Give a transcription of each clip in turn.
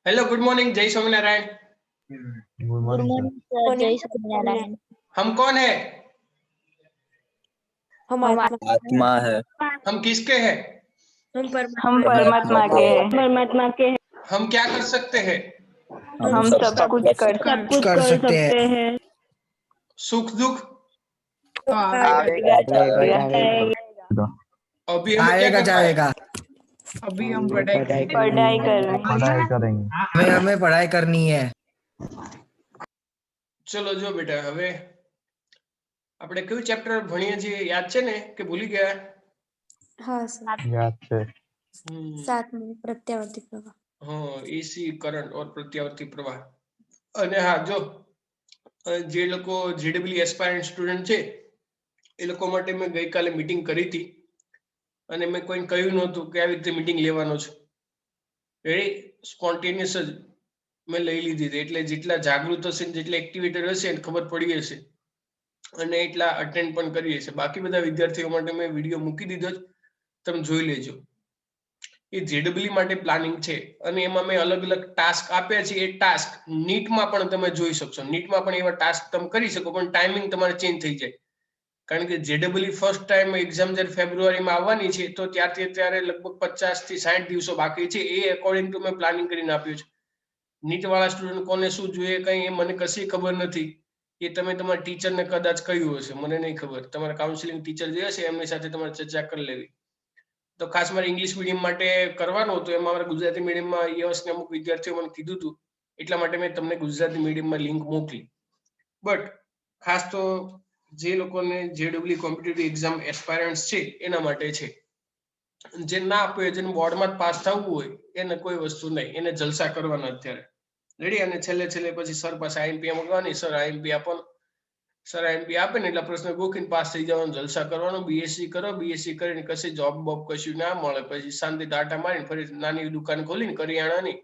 Hello, good morning, जय Swaminarayan. Good morning sir. जय स्वामीनारायण। हम कौन है? हम आत्मा है। हम किसके हैं? हम हम परमात्मा के हैं। परमात्मा के हैं। हम क्या कर सकते हैं? हम सब कुछ कर सकते हैं। सुख दुख अभी हमें क्या करना है? अभी हम पढ़ाई पढ़ाई करेंगे। हमें पढ़ाई करनी है। चलो जो बेटा, હવે આપણે કયું ચેપ્ટર ભણીએ છીએ યાદ છે ને કે ભૂલી ગયા? हाँ सर। याद છે। 7 प्रत्यावर्ती प्रवाह। हाँ, एसी करंट और प्रत्यावर्ती प्रवाह। અને હા, જો જે લોકો જેડબલ્યુ એસ્પાયરન્ટ સ્ટુડન્ટ છે એ લોકો માટે મેં ગઈકાલે મીટિંગ કરી હતી અને મેં કોઈને કહ્યું નહોતું કે આવી રીતે મીટિંગ લેવાનો છે. રેડી, સ્પોન્ટેનિયસ જ મેં લઈ લીધી હતી. એટલે જેટલા જાગૃત હશે ને જેટલા એક્ટિવેટર હશે એને ખબર પડી હશે અને એટલા અટેન્ડ પણ કરી હશે. બાકી બધા વિદ્યાર્થીઓ માટે મેં વિડીયો મૂકી દીધો જ, તમે જોઈ લેજો. એ જેડબલ્યુ માટે પ્લાનિંગ છે અને એમાં મેં અલગ અલગ ટાસ્ક આપ્યા છે. એ ટાસ્ક નીટમાં પણ તમે જોઈ શકશો. નીટમાં પણ એવા ટાસ્ક તમે કરી શકો, પણ ટાઈમિંગ તમારે ચેન્જ થઈ જાય. કારણ કે જેડબલ્યુ ફર્સ્ટ ટાઈમ એક્ઝામ જ્યારે ફેબ્રુઆરીમાં આવવાની છે તો ત્યારથી અત્યારે લગભગ 50 થી 60 દિવસો બાકી છે. એ અકોર્ડિંગ ટુ મેં પ્લાનિંગ કરીને આપ્યું છે. નીટ વાળા સ્ટુડન્ટ કોને શું જોઈએ કઈ એ મને કશી ખબર નથી. એ તમે તમારા ટીચરને કદાચ કહ્યું હશે, મને નહીં ખબર. તમારા કાઉન્સિલિંગ ટીચર જે હશે એમની સાથે તમારે ચર્ચા કરી લેવી. તો ખાસ મારે ઇંગ્લિશ મીડિયમ માટે કરવાનું હતું, એમાં મારે ગુજરાતી મીડિયમમાં યસને અમુક વિદ્યાર્થીઓ મને કીધું હતું, એટલા માટે મેં તમને ગુજરાતી મીડિયમમાં લિંક મોકલી. બટ ખાસ તો જે લોકોને જેડબલ્યુ કોમ્પિટિટિવ એક્ઝામ એસ્પાયરન્ટ્સ છે એના માટે છે. જે ના આપે, જેને બોર્ડમાં પાસ થવું હોય એને કોઈ વસ્તુ નહીં, એને જલસા કરવાના અત્યારે. રેડી. અને છેલ્લે પછી સર પાસે આઈએમપી માંગવાની, સર આઈએમપી આપવાનું. સર આઈએમપી આપે ને એટલા પ્રશ્ન ગોખીને પાસ થઈ જવાનું, જલસા કરવાનું. બીએસસી કરો, બીએસસી કરીને કશી જોબ બોબ કશું ના મળે પછી શાંતિ ટાટા મારીને ફરી નાની દુકાન ખોલીને કરિયાણાની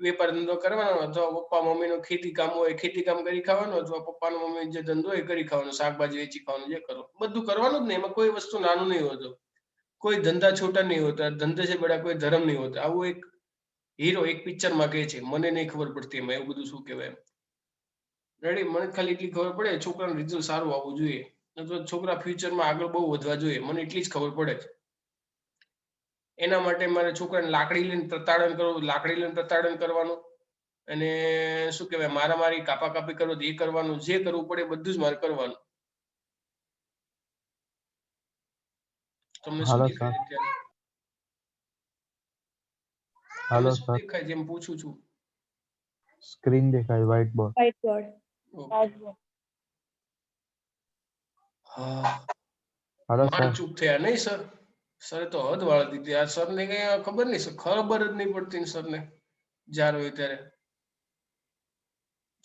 વેપાર ધંધો કરવાનો, અથવા પપ્પા મમ્મીનો ખેતી કામ હોય ખેતી કામ કરી ખાવાનું, અથવા પપ્પાનો મમ્મી જે ધંધો હોય કરી ખાવાનો, શાકભાજી વેચી ખાવાનું, જે કરો બધું કરવાનું જ ને. એમાં કોઈ વસ્તુ નાનું નહીં હોતું, કોઈ ધંધા છોટા નહીં હોતા, ધંધે છે બડા કોઈ ધર્મ નહીં હોતા. આવું એક હીરો એક પિક્ચરમાં કહે છે, મને નહીં ખબર પડતી એમાં એવું બધું શું કહેવાય એમ. રેડી. મને ખાલી એટલી ખબર પડે છોકરાનું રિઝલ્ટ સારું આવવું જોઈએ, અથવા છોકરા ફ્યુચરમાં આગળ બહુ વધવા જોઈએ, મને એટલી જ ખબર પડે છે. એના માટે મારે છોકરાને લાકડી લઈને પ્રતાડન કરવાનું, અને શું કહેવાય મારી કાપા કાપી કરો એ કરવાનું, જે કરવું પડે બધું જ મારે કરવાનું. તમને શું દેખાય અત્યારે? हेलो શું सर। દેખાય જેમ પૂછું છું? स्क्रीन देखाई, व्हाइट बोर्ड। હા, हेलो માંડ सर। ચૂપ થયા નહીં સર? સરે તો હદ વાળી દીધી. આ સરને કઈ ખબર નહીં, ખબર જ નહીં પડતી સરને જ્યારે હોય ત્યારે.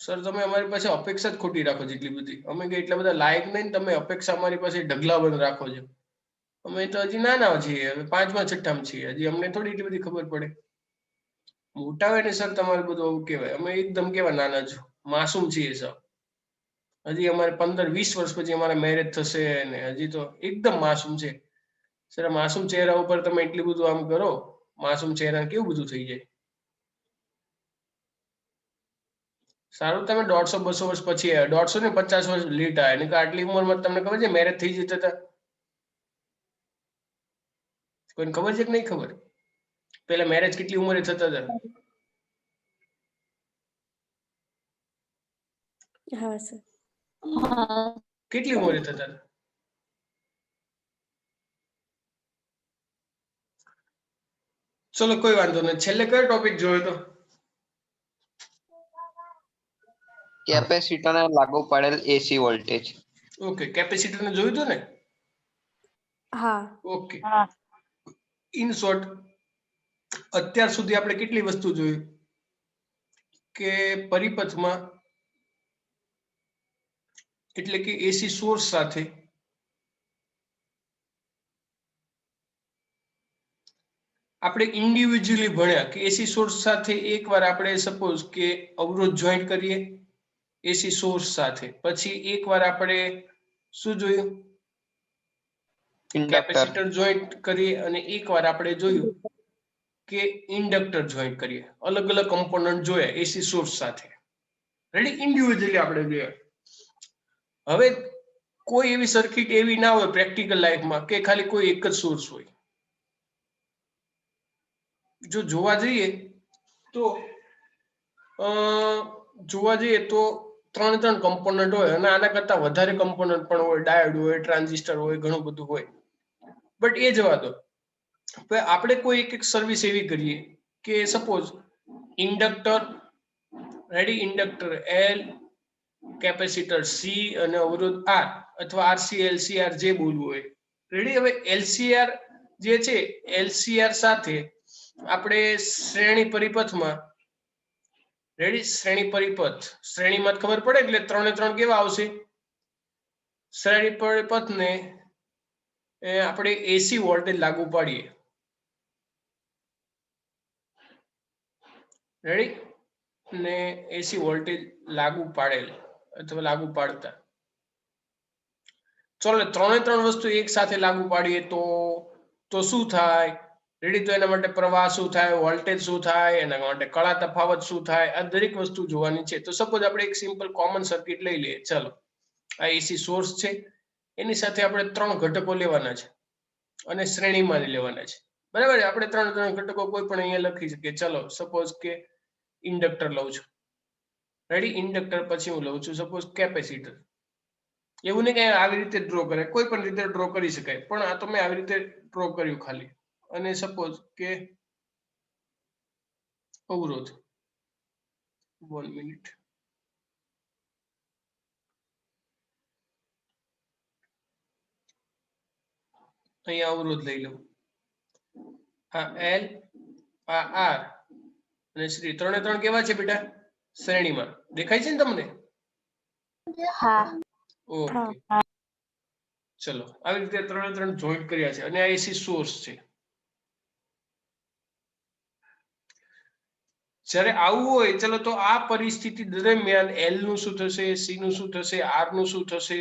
સર તમે અમારી પાસે અપેક્ષા જ ખોટી રાખો છો એટલી બધી. અમે કઈ એટલા બધા લાયક નહીં ને તમે અપેક્ષા અમારી પાસે ઢગલા બંધ રાખો છો. અમે તો હજી નાના છીએ, હવે 5મા 6મામાં છીએ, હજી અમને થોડી એટલી બધી ખબર પડે. મોટા હોય ને સર તમારે બધું આવું કહેવાય. અમે એકદમ કેવા નાના છો, માસૂમ છીએ સર. હજી અમારે 15-20 વર્ષ પછી અમારા મેરેજ થશે ને હજી તો એકદમ માસૂમ છે સર. માસૂમ ચહેરા ઉપર તમે એટલું બધું આમ કરો, માસૂમ ચહેરા કેવું બધું થઈ જાય. સારું તમે 150-200 વર્ષ પછી 150 ને 50 વર્ષ લેટ આવ્યા, નહીં આટલી ઉંમરમાં તમને ખબર છે મેરેજ થઈ જતા હતા? કોઈને ખબર છે કે નહીં ખબર? પેલા મેરેજ કેટલી ઉંમરે થતા હતા? हाँ सर। કેટલી ઉંમરે થતા હતા? ચલો કોઈ વાંધો નહીં. છેલ્લે કયો ટોપિક જોયો તો? કેપેસિટરને લાગુ પડેલ એસી વોલ્ટેજ. ઓકે, કેપેસિટર ને જોયું તો ને? हाँ। ઓકે. ઇન શોર્ટ, અત્યાર સુધી આપણે કેટલી વસ્તુ જોઈ કે પરિપથમાં એટલે કે એસી સોર્સ સાથે આપણે ઇન્ડિવિજ્યુઅલી ભણ્યા કે એસી સોર્સ સાથે એકવાર આપણે સપોઝ કે અવરોધ જોઈન્ટ કરીએ એસી સોર્સ સાથે, પછી એકવાર આપણે શું જોયું? કેપેસિટર જોઈન્ટ કરીએ, અને એકવાર આપણે જોયું કે ઇન્ડક્ટર જોઈન્ટ કરીએ, અલગ અલગ કમ્પોનન્ટ જોયા એસી સોર્સ સાથે. રેડી, ઇન્ડિવિજ્યુઅલી આપણે જોઈએ. હવે કોઈ એવી સર્કિટ એવી ના હોય પ્રેક્ટિકલ લાઈફમાં કે ખાલી કોઈ એક જ સોર્સ હોય. જો જોવા જઈએ તો ત્રણ કમ્પોનન્ટ હોય અને આના કરતા વધારે કમ્પોનન્ટ પણ હોય, ડાયોડ હોય, ટ્રાન્ઝિસ્ટર હોય, ઘણું બધું હોય. બટ એ જવા દો, આપણે કોઈ એક સર્વિસ એવી કરીએ કે suppose inductor, ready, inductor L, capacitor C અને અવરોધ આર, અથવા આરસી એલસીઆર જે બોલવું હોય. રેડી, હવે એલસીઆર જે છે, એલસીઆર સાથે આપણે શ્રેણી પરિપથમાં, રેડી, શ્રેણી પરિપથ, શ્રેણીમાં ખબર પડે એટલે 3 3 કેવા આવશે? શ્રેણી પરિપથને આપણે એસી વોલ્ટેજ લાગુ પાડીએ. રેડી, ને એસી વોલ્ટેજ લાગુ પાડેલ અથવા લાગુ પાડતા, ચલો 3 વસ્તુ એક સાથે લાગુ પાડીએ તો શું થાય? રેડી, તો એના માટે પ્રવાહ શું થાય, વોલ્ટેજ શું થાય, એના માટે કળા તફાવત શું થાય, આ દરેક વસ્તુ જોવાની છે. તો સપોઝ આપણે એક સિમ્પલ કોમન સર્કિટ લઈ લઈએ. ચલો, આ એસી સોર્સ છે, એની સાથે આપણે 3 ઘટકો લેવાના છે અને શ્રેણીમાં લેવાના છે. બરાબર, આપણે 3 ઘટકો કોઈ પણ અહીંયા લખી શકીએ. ચલો, સપોઝ કે ઇન્ડક્ટર લઉં છું. રેડી, ઇન્ડક્ટર પછી હું લઉં છું સપોઝ કેપેસિટર. એવું નહીં કે આવી રીતે ડ્રો કરે, કોઈ પણ રીતે ડ્રો કરી શકાય, પણ આ તો મેં આવી રીતે ડ્રો કર્યું ખાલી. અને સપોઝ કે અવરોધ, 1 મિનિટ, અહીંયા અવરોધ લઈ લઉં. આ એલ, આ આર અને શ્રી, 3 કેવા છે બેટા? શ્રેણીમાં. દેખાય છે ને તમને? હા. ઓકે, ચલો, આવી રીતે 3 જોઈન્ટ કર્યા છે અને આ એસી સોર્સ છે. જ્યારે આવું હોય, ચલો, તો આ પરિસ્થિતિ દરમિયાન એલ નું શું થશે, સી નું શું થશે, આર નું શું થશે,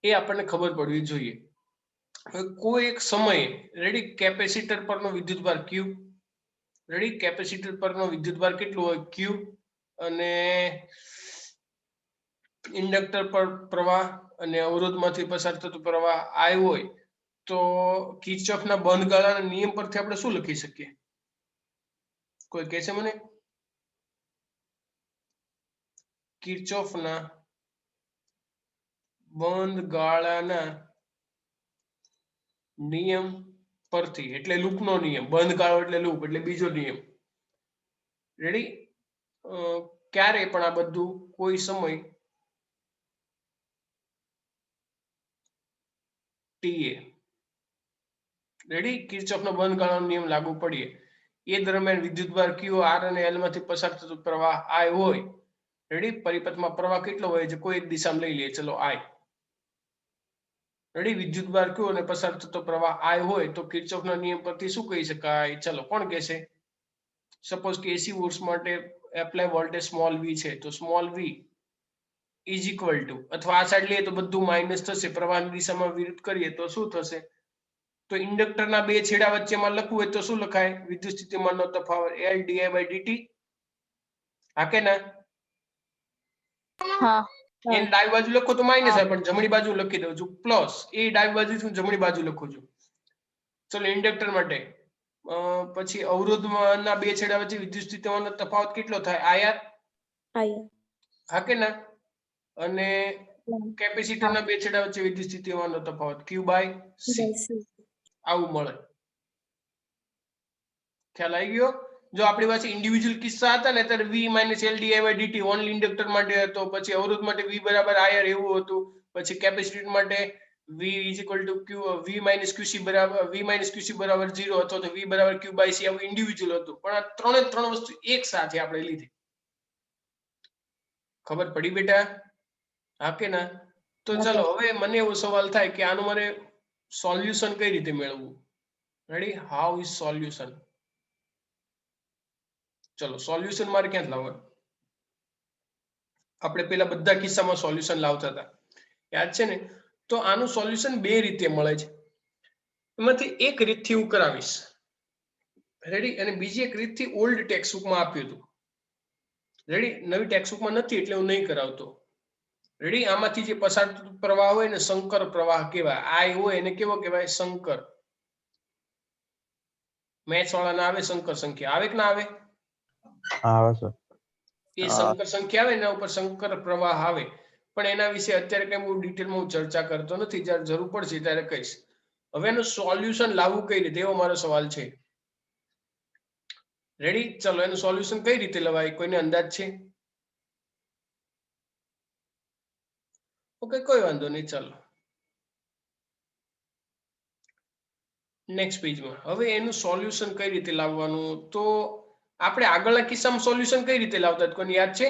એ આપણને ખબર પડવી જોઈએ. કોઈ એક સમયે, રેડી, કેપેસિટર પરનો વિદ્યુતભાર ક્યુ, રેડી, કેપેસિટર પરનો વિદ્યુતભાર કેટલો હોય? ક્યુ. અને ઇન્ડક્ટર પર પ્રવાહ અને અવરોધમાંથી પસાર થતો પ્રવાહ આઈ હોય તો કિર્ચોફના બંધ ગાળાના નિયમ પરથી આપણે શું લખી શકીએ? કોઈ કહે છે મને? કિર્ચોફના બંધ ગાળાના નિયમ પરથી, એટલે લૂપનો નિયમ. બંધ ગાળો એટલે લૂપ, એટલે બીજો નિયમ. રેડી, ક્યારે પણ આ બધું કોઈ સમય ટીએ, રેડી, કિર્ચોફનો બંધ ગાળાનો નિયમ લાગુ પડીએ એ દરમિયાન વિદ્યુતભાર ક્યુ, આર અને એલ માંથી પસાર થતો પ્રવાહ આઈ હોય. રેડી, પરિપથમાં પ્રવાહ કેટલો હોય છે? કોઈ એક દિશામાં લઈ લઈએ, ચલો, આઈ. રેડી, વિદ્યુતભાર ક્યુ અને પસાર થતો પ્રવાહ આઈ હોય તો કિર્ચોફના નિયમ પરથી શું કહી શકાય? ચલો, કોણ કહેશે? સપોઝ કે એસી વોલ્ટ્સ માટે એપ્લાય વોલ્ટેજ સ્મોલ વી છે, તો small v is equal to, અથવા આ સાઈડ લઈએ તો બધું માઇનસ થશે, પ્રવાહની દિશામાં વિરુદ્ધ કરીએ તો શું થશે? તો ઇન્ડક્ટરના બે છેડા વચ્ચેમાં લખવું હોય તો શું લખાય? વિદ્યુત સ્થિતિમાનનો તફાવત L di/dt. હા કે ના? હા. એન ડાબી બાજુ લખો તો માઇનસ આવે, પણ જમણી બાજુ લખી દઉં છું પ્લસ. એ ડાબી બાજુ જમણી બાજુ લખું છું. ચલો, ઇન્ડક્ટર માટે પછી અવરોધના બે છેડા વચ્ચે વિદ્યુત સ્થિતિમાનનો તફાવત કેટલો થાય? આયર. હા કે ના? અને કેપેસિટરના બે છેડા વચ્ચે વિદ્યુત સ્થિતિમાનનો તફાવત Q/C. આવું મળે. ખ્યાલ આવી ગયો? જો આપણી પાસે ઇન્ડિવિડ્યુઅલ કિસ્સા હતા ને ત્યારે V - L di/dt only inductor માટે હતો, પછી અવરોધ માટે V બરાબર IR એવું હતું, પછી કેપેસિટર માટે V = Q, V - QC બરાબર 0 અથવા તો V બરાબર Q/C, આવું ઇન્ડિવિડ્યુઅલ હતું. પણ આ 3 વસ્તુ એક સાથે આપણે લીધી. ખબર પડી બેટા? હા કે ના? તો ચલો, હવે મને એવો સવાલ થાય કે આનું મારે સોલ્યુશન કઈ રીતે મેળવવું? Ready, how is solution? ચલો, સોલ્યુશન મારે ક્યાંથી લાવવાનું? આપણે પેલા બધા કિસ્સામાં સોલ્યુશન લાવતા હતા, યાદ છે ને? તો આનું સોલ્યુશન બે રીતે મળે છે. એમાંથી એક રીતથી હું કરાવીશ. રેડી. અને બીજી એક રીતથી ઓલ્ડ ટેક્સ્ટ બુકમાં આપ્યું હતું. રેડી. નવી ટેક્સ્ટ બુકમાં નથી એટલે હું નહીં કરાવતો. રેડી. આમાંથી જે પસાર થતો પ્રવાહ હોય ને સંકર પ્રવાહ કહેવાય. આઈ હોય એને કેવો કહેવાય? સંકર. મેથ્સ વાળાને આવે સંકર સંખ્યા, આવે કે ના આવે? આવે સર. એ સંકર સંખ્યા આવે એના ઉપર સંકર પ્રવાહ આવે. પણ એના વિશે અત્યારે કઈ બહુ ડિટેલમાં હું ચર્ચા કરતો નથી. જ્યારે જરૂર પડશે ત્યારે કહીશ. હવે એનું સોલ્યુશન લાવવું કઈ રીતે, એવો મારો સવાલ છે. રેડી. ચલો, એનું સોલ્યુશન કઈ રીતે લવાય, કોઈને અંદાજ છે? ઓકે, કોઈ વાંધો નહીં. ચાલો નેક્સ્ટ પેજમાં. હવે એનું સોલ્યુશન કઈ રીતે લાવવાનું, તો આપણે આગળના કિસ્સામાં સોલ્યુશન કઈ રીતે લાવતા કોઈને યાદ છે?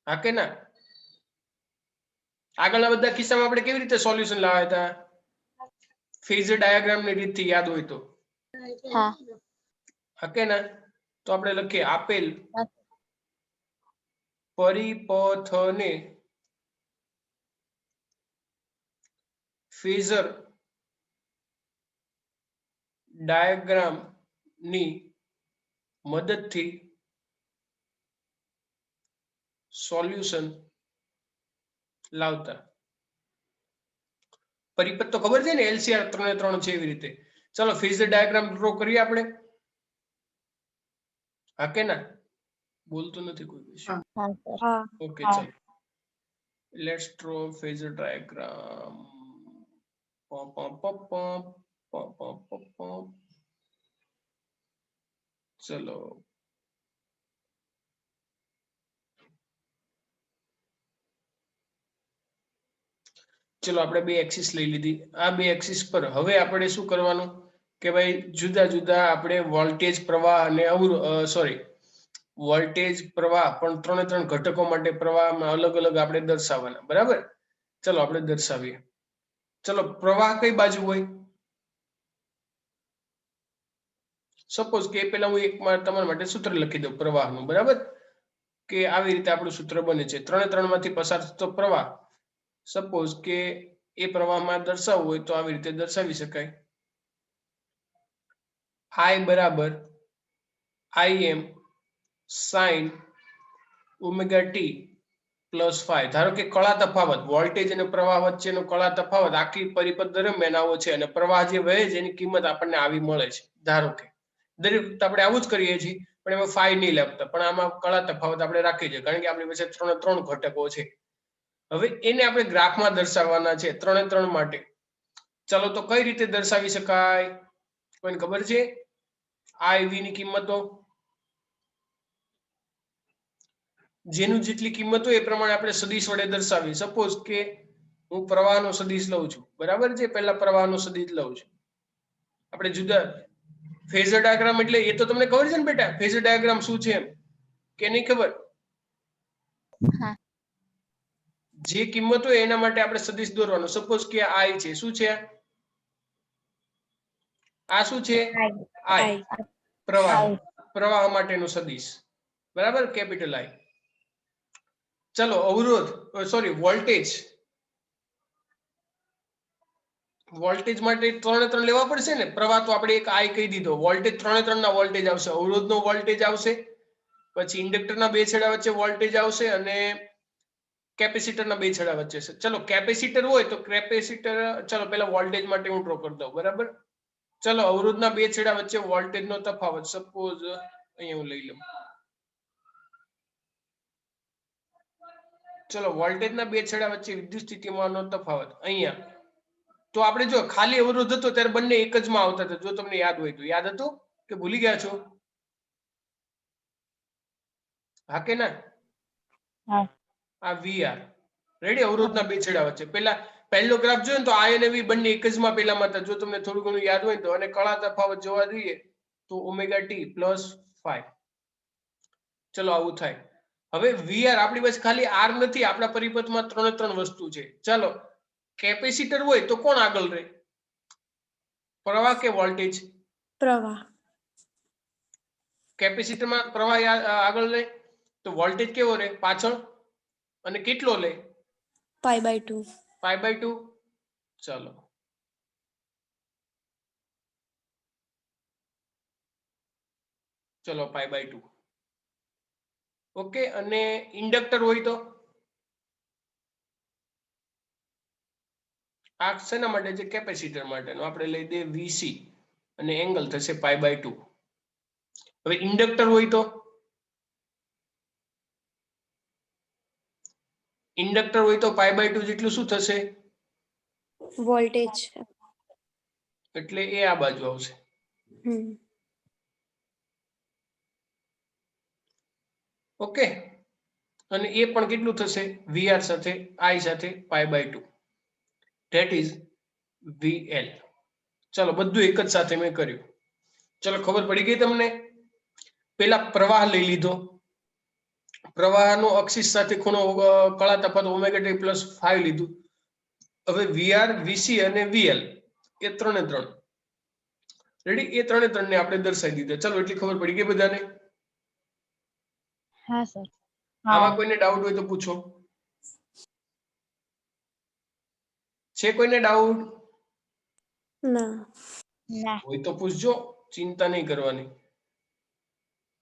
હા કે ના? આગળના બધા કિસ્સામાં આપણે કેવી રીતે સોલ્યુશન લાવ્યા હતા? ફેઝર ડાયાગ્રામની રીતથી યાદ હોય તો. હા. હા કે ના? તો આપણે લખીએ આપેલ પરિપથને ફેઝર ડાયાગ્રામ ની મદદથી સોલ્યુશન લાવતા. પરિપથ તો ખબર છે ને, LCR 3 3 છે એવી રીતે. ચલો ફેઝર ડાયાગ્રામ ડ્રો કરીએ આપણે. હા કે ના? બોલતું નથી કોઈ વિશે. ઓકે, ચલો લેટ્સ ડ્રો ફેઝર ડાયાગ્રામ. ચલો ચલો આપણે બે એક્સિસ લઈ લીધી. આ બે એક્સિસ પર હવે આપણે શું કરવાનું કે ભાઈ જુદા જુદા આપણે વોલ્ટેજ પ્રવાહ અને વોલ્ટેજ પ્રવાહ પણ ત્રણે ત્રણ ઘટકો માટે પ્રવાહમાં અલગ અલગ આપણે દર્શાવવાના. બરાબર? ચલો આપણે દર્શાવીએ. ચલો પ્રવાહ કઈ બાજુ હોય? સપોઝ કે પેલા હું એક તમારા માટે સૂત્ર લખી દઉં પ્રવાહનું. બરાબર? કે આવી રીતે આપણું સૂત્ર બને છે. ત્રણે ત્રણ માંથી પસાર થતો પ્રવાહ સપોઝ કે એ પ્રવાહમાં દર્શાવવું હોય તો આવી રીતે દર્શાવી શકાય. I બરાબર Im sin omega t plus phi. ધારો કે કળા તફાવત વોલ્ટેજ અને પ્રવાહ વચ્ચેનો કળા તફાવત આખી પરિપથ દરમિયાન આવો છે અને પ્રવાહ જે વહે છે એની કિંમત આપણને આવી મળે છે. ધારો કે દરેક વખતે આપણે આવું જ કરીએ છીએ, પણ એમાં phi નહીં લાગતા, પણ આમાં કળા તફાવત આપણે રાખીએ છીએ કારણ કે આપણી પાસે ત્રણ ઘટકો છે. હવે એને આપણે ગ્રાફમાં દર્શાવવાના છે ત્રણે ત્રણ માટે. ચલો તો કઈ રીતે દર્શાવી શકાય? કોઈને ખબર છે? I V ની કિંમતો જેનું જેટલી કિંમત હોય એ પ્રમાણે આપણે સદિશ વડે દર્શાવીએ. સપોઝ કે હું પ્રવાહનો સદિશ લઉં છું. બરાબર છે? પહેલા પ્રવાહનો સદિશ લઉં છું. આપણે જુદા ફેઝર ડાયાગ્રામ એટલે એ તો તમને ખબર છે ને બેટા, ફેઝર ડાયાગ્રામ શું છે એમ કે નહીં ખબર? હા. જે કિંમત હોય એના માટે આપણે સદિશ દોરવાનો. સપોઝ કે I છે. શું છે? આ શું છે? I. પ્રવાહ માટેનો સદિશ. બરાબર? Capital I. ચલો અવરોધ વોલ્ટેજ માટે ત્રણે ત્રણ લેવા પડશે ને. પ્રવાહ તો આપણે એક I કહી દીધો. વોલ્ટેજ ત્રણે ત્રણ ના વોલ્ટેજ આવશે. અવરોધનો વોલ્ટેજ આવશે, પછી ઇન્ડક્ટરના બે છેડા વચ્ચે વોલ્ટેજ આવશે અને કેપેસિટરના બે છેડા વચ્ચે છે. ચલો કેપેસિટર હોય તો કેપેસિટર, ચલો પહેલા વોલ્ટેજ માટે હું ડ્રો કરી દઉં. બરાબર? ચલો અવરોધના બે છેડા વચ્ચે વોલ્ટેજનો તફાવત સપોઝ અહીંયા હું લઈ લઉં. ચલો વોલ્ટેજના બે છેડા વચ્ચે વિદ્યુત સ્થિતિમાનનો તફાવત અહીંયા. તો આપણે જો ખાલી અવરોધ હતો ત્યારે બંને એક જ માં આવતા હતા. જો તમને યાદ હોય તો. યાદ હતું કે ભૂલી ગયા છો? હા કે ના? હા. આ VR રેડી, અવરોધના બે છેડા વચ્ચે. પહેલો ગ્રાફ જોયો ને તો I અને V બંને એક જ માં પેલામાં હતા. જો તમને થોડું ઘણું યાદ હોય તો. અને કળા તફાવત જોવા જોઈએ તો ઓમેગા t પ્લસ phi. ચલો આવું થાય. હવે VR આપણી પાસે ખાલી R નથી, આપણા પરિપથમાં ત્રણે ત્રણ વસ્તુ છે. ચાલો કેપેસિટર હોય તો કોણ આગળ રહે? પ્રવાહ કે વોલ્ટેજ? પ્રવાહ. કેપેસિટરમાં પ્રવાહ આગળ લે તો વોલ્ટેજ કેવો રહે? પાછળ. અને કેટલો લે? π/2. π/2. ચલો ચલો π/2. ઓકે, અને ઇન્ડક્ટર હોય તો આ શેના માટે છે? કેપેસિટર માટેનો. આપણે લઈ દઈએ VC અને એંગલ થશે π/2. હવે ઇન્ડક્ટર હોય તો π/2 જેટલું શું થશે? વોલ્ટેજ. એટલે એ આ બાજુ આવશે. ઓકે, અને એ પણ કેટલું થશે? VR સાથે I સાથે π/2, ધેટ ઇઝ VL. ચલો, બધું એક જ સાથે મેં કર્યું. ચલો, ખબર પડી ગઈ તમને? પેલા પ્રવાહ લઈ લીધો, પ્રવાહનો અક્ષિસ સાથે ખૂણો કળા તફાવત ω/5 લીધું. હવે VR, VC અને VL એ 3 રેડી, એ 3 ને આપણે દર્શાવી દીધા. ચલો, એટલી ખબર પડી ગઈ બધાને? હા સર. આમાં કોઈને ડાઉટ હોય તો પૂછો. છે કોઈને ડાઉટ? ના. ના. હોય તો પૂછજો, ચિંતા નહીં કરવાની.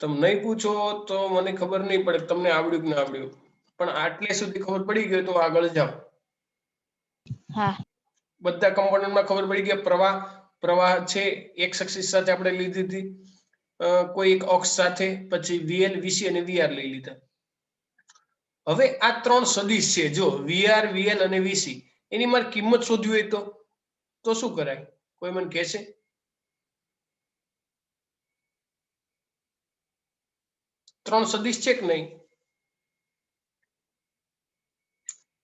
તમે નહીં પૂછો તો મને ખબર નહીં પડે તમને આવડ્યું કે ના આવડ્યું. પણ આટલે સુધી ખબર પડી ગઈ તો આગળ જાઓ. હા. બધા કમ્પોનન્ટમાં ખબર પડી ગઈ. પ્રવાહ છે એક અક્ષિસ સાથે આપણે લીધી હતી, કોઈ એક અક્ષ સાથે, પછી VL, VC અને VR લઈ લીધા. હવે આ 3 સદિશ છે, જો VR, VL અને VC, એની મારે કિંમત શોધવી હોય તો શું કરાય? કોઈ મને કહેશે? ત્રણ સદિશ છે કે નહીં?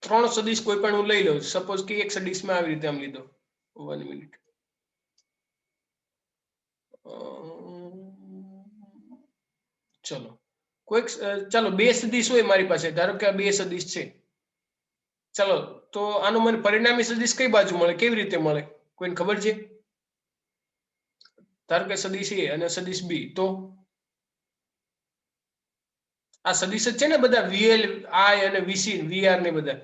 3 સદિશ કોઈ પણ હું લઈ લઉં. સપોઝ કે એક સદિશમાં આવી રીતે આમ લીધો. 1 મિનિટ. ચલો, ચાલો 2 સદિશ હોય મારી પાસે. ધારો કે આ 2 સદિશ છે. ચલો, તો આનું મને પરિણામી સદિશ કઈ બાજુ મળે? કેવી રીતે મળે? કોઈને ખબર છે? ધારો કે સદિશ A અને સદિશ B, તો આ સદિશ જ છે ને બધા, VL, I અને VC, VR ને બધા.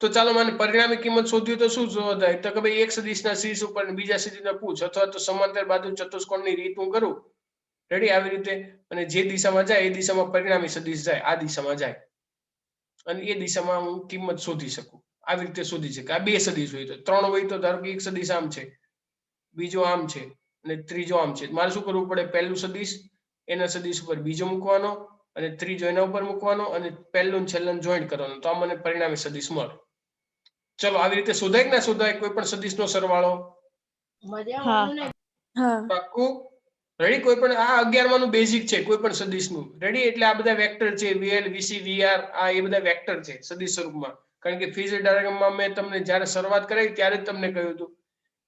તો ચાલો, મને પરિણામી કિંમત શોધ્યું તો શું શોધાય? તો કે ભાઈ એક સદિશના શીર્ષ ઉપર બીજા સદિશના પૂછ, અથવા તો સમાંતર બાજુ ચતુષ્કોણની રીત હું કરું. રેડી, આવી રીતે. અને જે દિશામાં જાય એ દિશામાં પરિણામી સદિશ જાય, આ દિશામાં જાય, અને એ દિશામાં હું કિંમત શોધી શકું. આવી રીતે શોધી શકાય. આ 2 સદિશ હોય તો. 3 હોય તો ધારો કે એક સદિશ આમ છે, બીજો આમ છે અને ત્રીજો આમ છે. મારે શું કરવું પડે? પહેલું સદિશ એના સદિશ ઉપર બીજો મૂકવાનો, અને ત્રીજો એના ઉપર મૂકવાનો, અને પહેલું ને છેલ્લું જોઈન્ટ કરવાનું. તો આ મને પરિણામી સદિશ મળે. ચલો, આવી રીતે શોધાય કે ના શોધાય કોઈ પણ સદિશનો સરવાળો? પાક્કું? રેડી? કોઈ પણ આ 11 માનું બેઝિક છે કોઈ પણ સદિશનું. રેડી? એટલે આ બધા વેક્ટર છે, VL, VC, VR, આ એ બધા વેક્ટર છે સદિશ સ્વરૂપમાં. કારણ કે ફેઝર ડાયાગ્રામમાં મેં તમને જ્યારે શરૂઆત કરાવી ત્યારે જ તમને કહ્યું હતું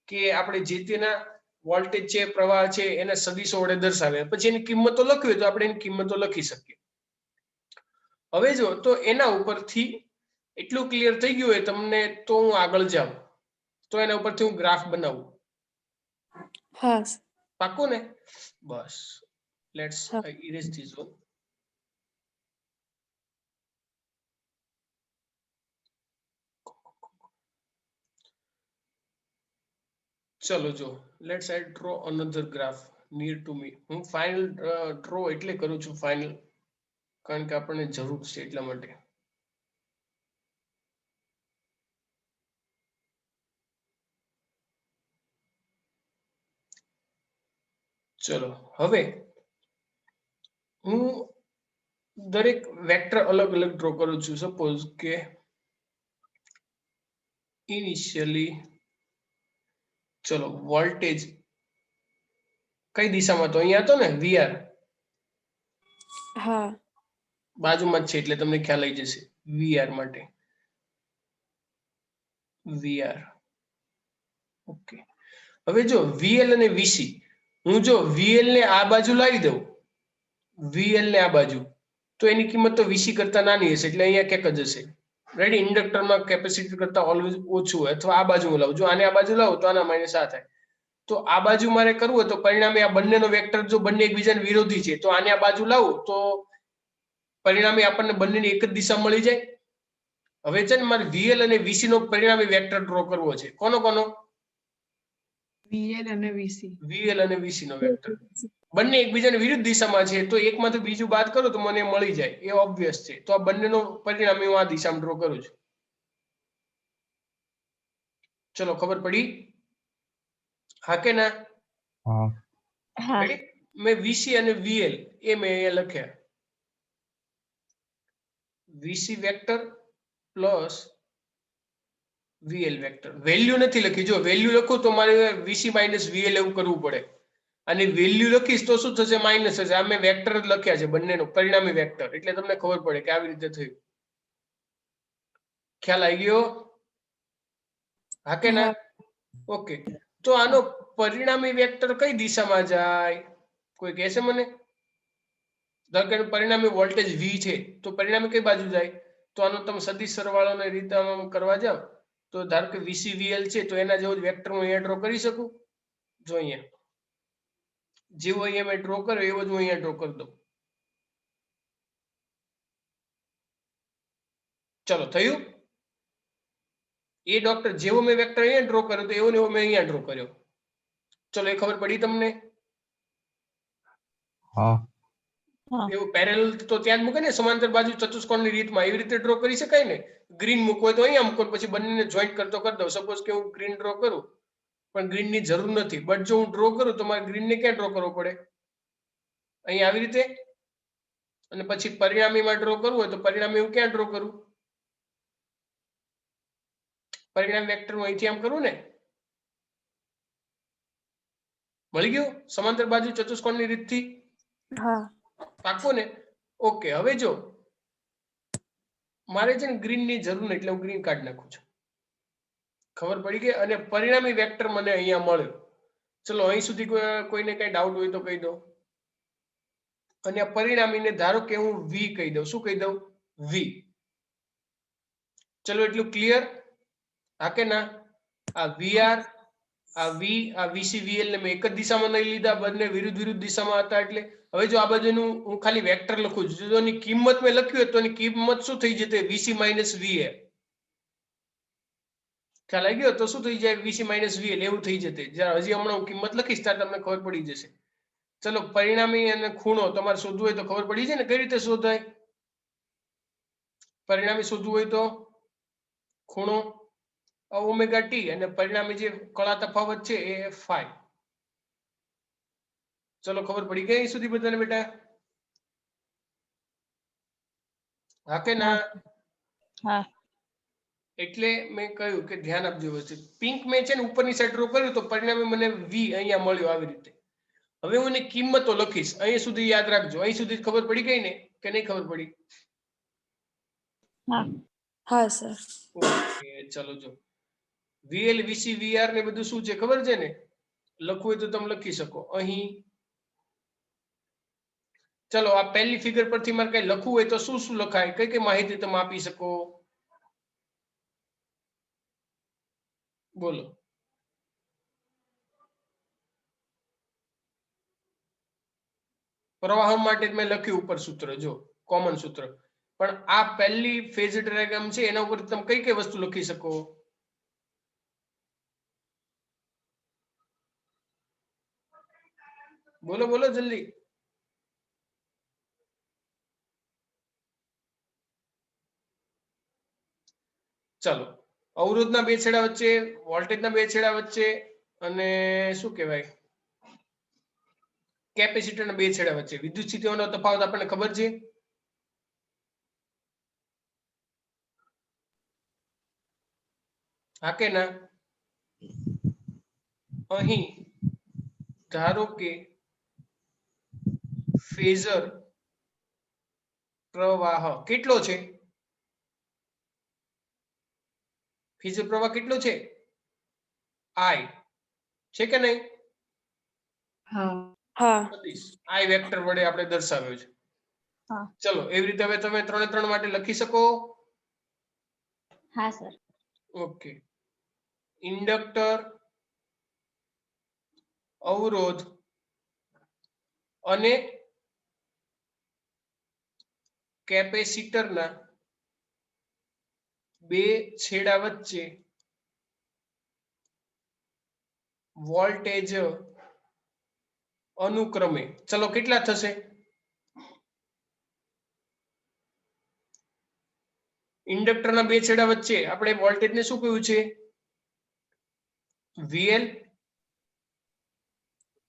કે આપણે જે તેના વોલ્ટેજ છે, પ્રવાહ છે, એને સદિશો વડે દર્શાવે. પછી એની કિંમતો લખવી હોય તો આપણે એની કિંમતો લખી શકીએ. હવે જો તો એના ઉપરથી એટલું ક્લિયર થઈ ગયું હોય તમને, તો હું આગળ જાઉં તો એના ઉપરથી હું ગ્રાફ બનાવું. હા. પાક્કું ને? બસ, લેટ્સ ઇરેઝ ધીસ વન. ચલો, જો let's I draw another graph near to me. હું ફાઇનલ ડ્રો એટલે કરું છું ફાઇનલ, કારણ કે આપણને જરૂર છે એટલા માટે. ચલો, હવે હું દરેક વેક્ટર અલગ અલગ ડ્રો કરું છું. સપોઝ કે ઇનિશિયલી, ચલો, વોલ્ટેજ કઈ દિશામાં હતો? અહીંયા હતો ને, VR. હા. બાજુમાં જ છે એટલે તમને ખ્યાલ આવી જશે. VR માટે VR. ઓકે, હવે જો VL અને VC, હું જો VL ને આ બાજુ લાવી દઉં, VL ને આ બાજુ, તો એની કિંમત તો VC કરતા નાની હશે, એટલે અહીંયા ક્યાંક જ હશે. રેડી? ઇન્ડક્ટરમાં કેપેસિટર કરતા ઓલવેઝ ઓછું હોય. અથવા આ બાજુ હું લાવું, જો આને આ બાજુ લાવું તો આના માઇનસ આ થાય. તો આ બાજુ મારે કરવું હોય તો પરિણામે આ બંનેનો વેક્ટર જો બંને એકબીજાને વિરોધી છે, તો આને આ બાજુ લાવું તો પરિણામે આપણને બંનેની એક જ દિશા મળી જાય. હવે છે ને મારે VL અને VC નો પરિણામી વેક્ટર ડ્રો કરવો છે. કોનો? VL અને VC. VL અને VC નો વેક્ટર બંને એકબીજાની વિરુદ્ધ દિશામાં છે તો એકમાંથી બીજું બાદ કરો તો મને મળી જાય એ ઓબ્વિયસ છે તો આ બંનેનો પરિણામી હું આ દિશામાં ડ્રો કરું છું ચલો ખબર પડી હા કે ના हाँ હા Ready? મેં VC અને VL એ મેં અહીંયા લખ્યા VC vector plus VL vector value નથી લખી જો વેલ્યુ લખું તો મારે VC માઇનસ VL એવું કરવું પડે અને વેલ્યુ લખીશ તો શું થશે માઇનસ થશે આ મેં વેક્ટર જ લખ્યા છે બંનેનો પરિણામી વેક્ટર એટલે તમને ખબર પડે કે આવી રીતે થયું ખ્યાલ આવી ગયો હા કે ના ઓકે તો આનો પરિણામી વેક્ટર કઈ દિશામાં જાય કોઈ કહેશે મને ધારો કે પરિણામી વોલ્ટેજ V છે તો પરિણામી કઈ બાજુ જાય તો આનો તમે સદિશ સરવાળાની રીતે આમ કરવા જાવ તો ધારો કે VCVL છે તો એના જેવો જ વેક્ટર હું અહીંયા ડ્રો કરી શકું જો અહીંયા જેવો અહીંયા મેં ડ્રો કર્યો એવો જ હું અહીંયા ડ્રો કરી દઉં ચલો થયું એ ડોક્ટર જેવો મેં વેક્ટર અહીંયા ડ્રો કર્યો તો એવો ને એવો મેં અહીંયા ડ્રો કર્યો ચલો એ ખબર પડી તમને हाँ એવું પેરેલલ તો ત્યાં જ મૂકે ને સમાંતર બાજુ ચતુષ્કોણની રીતમાં એવી રીતે ડ્રો કરી શકાય ને ગ્રીન મૂકવો હોય તો અહીંયા મૂકો પછી બંનેને જોઈન્ટ કરતો કરી દઉં સપોઝ કે હું ગ્રીન ડ્રો કરું પણ ગ્રીન ની જરૂર નથી બટ જો હું ડ્રો કરું તો મારે ગ્રીન ને ક્યાં ડ્રો કરવો પડે અહીંયા આવી રીતે અને પછી પરિણામીમાં ડ્રો કરવું હોય તો પરિણામી હું ક્યાં ડ્રો કરું પરિણામ વેક્ટર હું અહીંથી આમ કરું ને મળી ગયું સમાંતર બાજુ ચતુષ્કોણની રીતથી હા પાકો ને ઓકે હવે જો મારે છે ને ગ્રીન ની જરૂર નથી એટલે હું ગ્રીન કાઢી નાખું છું ખબર પડી ગઈ અને પરિણામી વેક્ટર મને અહીંયા મળ્યો ચલો અહીં સુધી કોઈને કઈ ડાઉટ હોય તો કહી દો અને આ પરિણામીને ધારો કે હું V કહી દઉં શું કહી દઉં V ચલો એટલું ક્લિયર હા કે ના આ VR આ V આ VCVL ને મેં એક જ દિશામાં નહીં લીધા બંને વિરુદ્ધ વિરુદ્ધ દિશામાં હતા એટલે હવે જો આ બાજુનું હું ખાલી વેક્ટર લખું છું જો એની કિંમત મેં લખ્યું હોય તો એની કિંમત શું થઈ જશે VC માઇનસ VL ખ્યાલ આવી ગયો તો શું થઈ જાય VC માઇનસ VL એવું થઈ જશે જ્યારે હજી હમણાં હું કિંમત લખીશ ત્યારે તમને ખબર પડી જશે ચલો પરિણામી અને ખૂણો તમારે શોધવું હોય તો ખબર પડી જાય ને કઈ રીતે શોધાય પરિણામી શોધવું હોય તો ખૂણો ઓમેગા ટી અને પરિણામી જે કળા તફાવત છે એ ફાઈ ચલો ખબર પડી ગઈ સુધી બધાને બેટા હા કે ના હા એટલે મેં કહ્યું કે ધ્યાન આપજો વ્યવસ્થિત પિંક મેં છે ને ઉપરની સાઈડ ડ્રો કર્યું તો પરિણામે મને V અહીંયા મળ્યો આવી રીતે હવે હું એની કિંમતો લખીશ અહીં સુધી યાદ રાખજો અહીં સુધી ખબર પડી ગઈ ને કે નહીં ખબર પડી હા હા સર ઓકે ચલો જો VL VC VR ને બધું શું છે ખબર છે ને લખવું હોય તો તમે લખી શકો અહીં ચલો આ પહેલી ફિગર પરથી મારે કઈ લખવું હોય તો શું શું લખાય કઈ કઈ માહિતી તમે આપી શકો બોલો પ્રવાહ માટે મેં લખ્યું ઉપર સૂત્ર જો કોમન સૂત્ર પણ આ પહેલી ફેઝ ડાયાગ્રામ છે એના ઉપર તમે કઈ કઈ વસ્તુ લખી શકો બોલો બોલો જલ્દી ચાલો અવરોધના બે છેડા વચ્ચે વોલ્ટેજના બે છેડા વચ્ચે અને શું કહેવાય કેપેસિટરના બે છેડા વચ્ચે વિદ્યુત સ્થિતિઓનો તફાવત આપણને ખબર છે હા કે ના અહીં ધારો કે ફેઝર પ્રવાહ કેટલો છે ફેઝર પ્રવાહ કેટલો છે I છે કે નહીં હા હા I વેક્ટર વડે આપણે દર્શાવ્યો છે હા ચલો એવી રીતે હવે તમે 3 3 માટે લખી શકો હા સર ઓકે ઇન્ડક્ટર અવરોધ અને કેપેસિટરના બે છેડા વચ્ચે વોલ્ટેજ અનુક્રમે ચલો કેટલા થશે? ઇન્ડક્ટરના બે છેડા વચ્ચે આપણે વોલ્ટેજને શું કહ્યું છે? VL.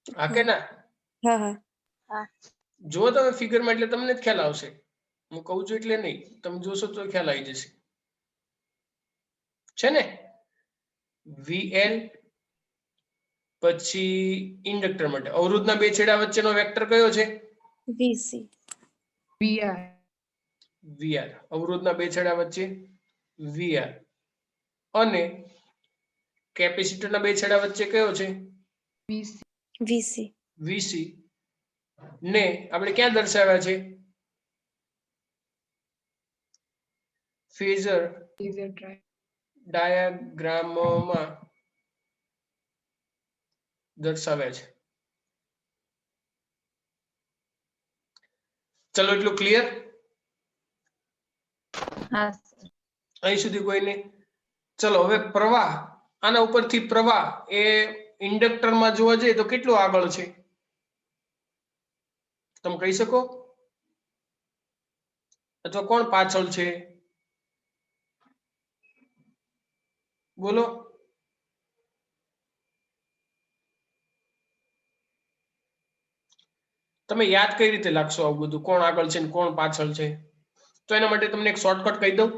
હા કે ના? હા હા જો તમે ફિગરમાં એટલે તમને જ ખ્યાલ આવશે. હું કહું છું એટલે નહીં, તમે જોશો તો ખ્યાલ આવી જશે. છે ને? VL પછી ઇન્ડક્ટર માટે અવરોધના બે છેડા વચ્ચેનો વેક્ટર કયો છે? VC. VR. VR. અવરોધના બે છેડા વચ્ચે VR. અને કેપેસિટરના બે છેડા વચ્ચે કયો છે? VC. VC. VC ને આપણે ક્યાં દર્શાવ્યા છે? Phasor Laser drive. ડાયાગ્રામમાં દર્શાવ્યા છે. ચલો એટલું ક્લિયર? હા અહીં સુધી કોઈને? ચલો હવે પ્રવાહ, આના ઉપરથી પ્રવાહ એ ઇન્ડક્ટરમાં જોવા જઈએ તો કેટલો આગળ છે? તમે કહી શકો? અથવા કોણ પાછળ છે? બોલો. તમે યાદ કઈ રીતે લાગશો આવું બધું, કોણ આગળ છે ને કોણ પાછળ છે? તો એના માટે તમને એક શોર્ટકટ કહી દઉં.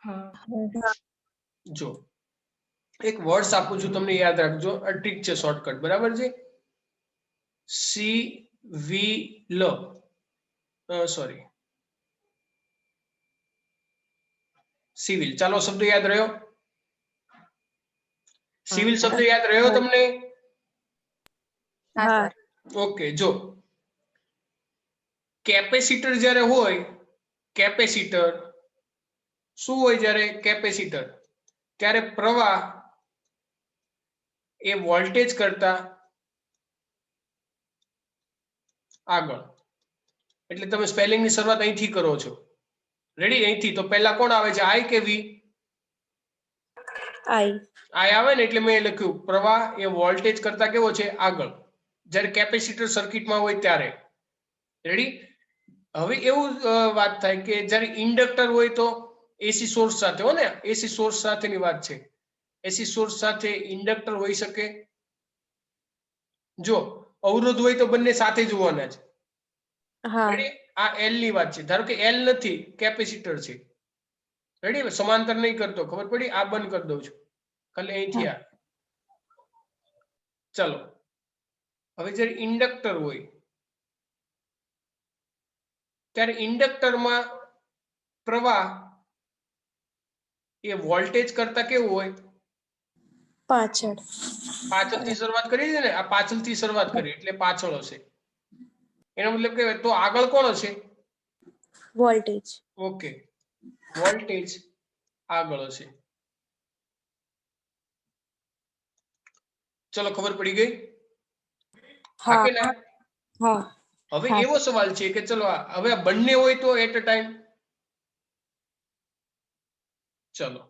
હા. જો એક વર્ડ્સ આપું છું, તમને યાદ રાખજો. આ ટ્રીક છે, શોર્ટકટ. બરાબર છે? Civil sorry civil. ચાલો શબ્દ યાદ રહ્યો? સિવિલ શબ્દ યાદ રહ્યો તમને? હા સર. ઓકે. જો કેપેસિટર જ્યારે હોય, કેપેસિટર શું હોય? જ્યારે કેપેસિટર ત્યારે પ્રવાહ એ વોલ્ટેજ કરતા આગળ. એટલે તમે સ્પેલિંગ ની શરૂઆત અહીંથી કરો છો. રેડી? અહીંથી. તો પહેલા કોણ આવે છે? આઈ કે વી? I. આઈ આવે ને એટલે મેં લખ્યું પ્રવાહ એ વોલ્ટેજ કરતા કેવો છે? આગળ. જ્યારે કેપેસિટર સર્કિટમાં હોય ત્યારે. રેડી? હવે એવું વાત થાય કે જ્યારે ઇન્ડક્ટર હોય તો એસી સોર્સ સાથે હો ને, એસી સોર્સ સાથેની વાત છે. એસી સોર્સ સાથે ઇન્ડક્ટર હોઈ શકે. જો અવરોધ હોય તો બંને સાથે જ હોવાના છે. હા રેડી? આ એલ ની વાત છે. ધારો કે એલ નથી, કેપેસિટર છે. રેડી? સમાંતર નહીં કરતો, ખબર પડી? આ બંધ કરી દઉં છું ખાલી અહીંથી આ. ચલો હવે જ્યારે ઇન્ડક્ટર હોય ત્યારે ઇન્ડક્ટરમાં પ્રવાહ એ વોલ્ટેજ કરતા કેવું હોય? પાછળ. પાછળથી શરૂઆત કરી છે ને, આ પાછળથી શરૂઆત કરી એટલે પાછળ હશે. એનો મતલબ કે તો આગળ કોણ હશે? વોલ્ટેજ. ઓકે, વોલ્ટેજ આગળ હશે. ચલો ખબર પડી ગઈ? હા કે ના? હા. હવે એવો સવાલ છે કે ચલો હવે આ બંને હોય તો એટ અ ટાઈમ. ચલો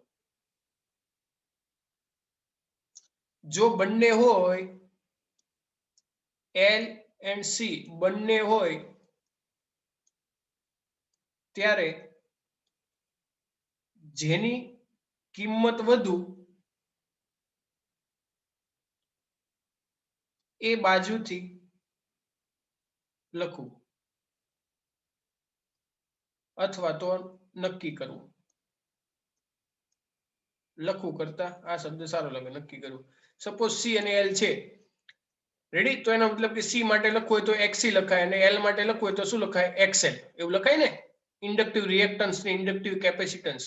જો બંને હોય, એલ એન્ડ સી બંને હોય ત્યારે જેની કિંમત વધુ એ બાજુથી લખવું અથવા તો નક્કી કરવું. લખવું કરતા આ શબ્દ સારો લાગે, નક્કી કરવું. સપોઝ સી અને એલ છે. રેડી? તો એનો મતલબ કે સી માટે લખવું હોય તો એક્સી લખાય અને એલ માટે લખવું હોય તો શું લખાય? એક્સએલ. એવું લખાય ને? ઇન્ડક્ટિવ રિએક્ટન્સ ને ઇન્ડક્ટિવ કેપેસિટન્સ.